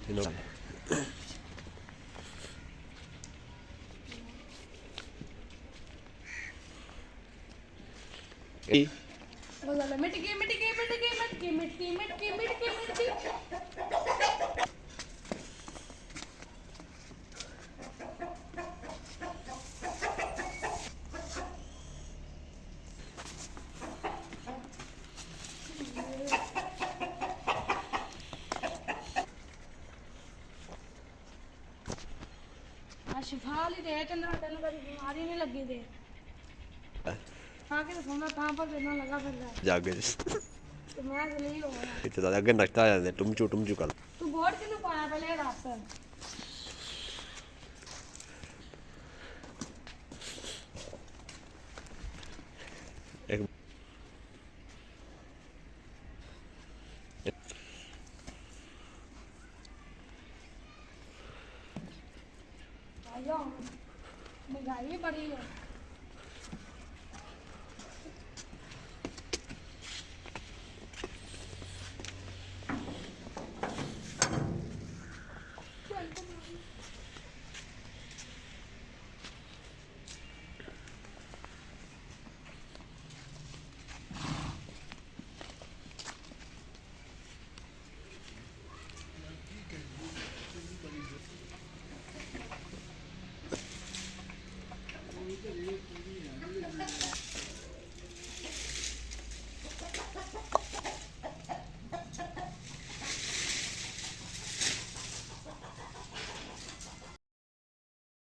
ਇਹਨੂੰ ਇਹ बोला मिट गई मिट गई मिट गई मिट गई मिट गई मिट गई मिट गई मिट गई शिफा ली दे चंद्रा तेन कोई बीमारी नहीं लगी दे आके सोना था पर देना लगा फिर ਜਾਗੇ तो मैं जलील हो गया ਇੱਥੇ ਤਾਂ ਅੱਗੇ ਨਕਤਾ ਆ ਜਾਂਦੇ ਟੁਮਚੂ ਕਰ तू बोर्ड किनु पाया पहले रात ਇੱਕ आयो महंगाई बड़ी है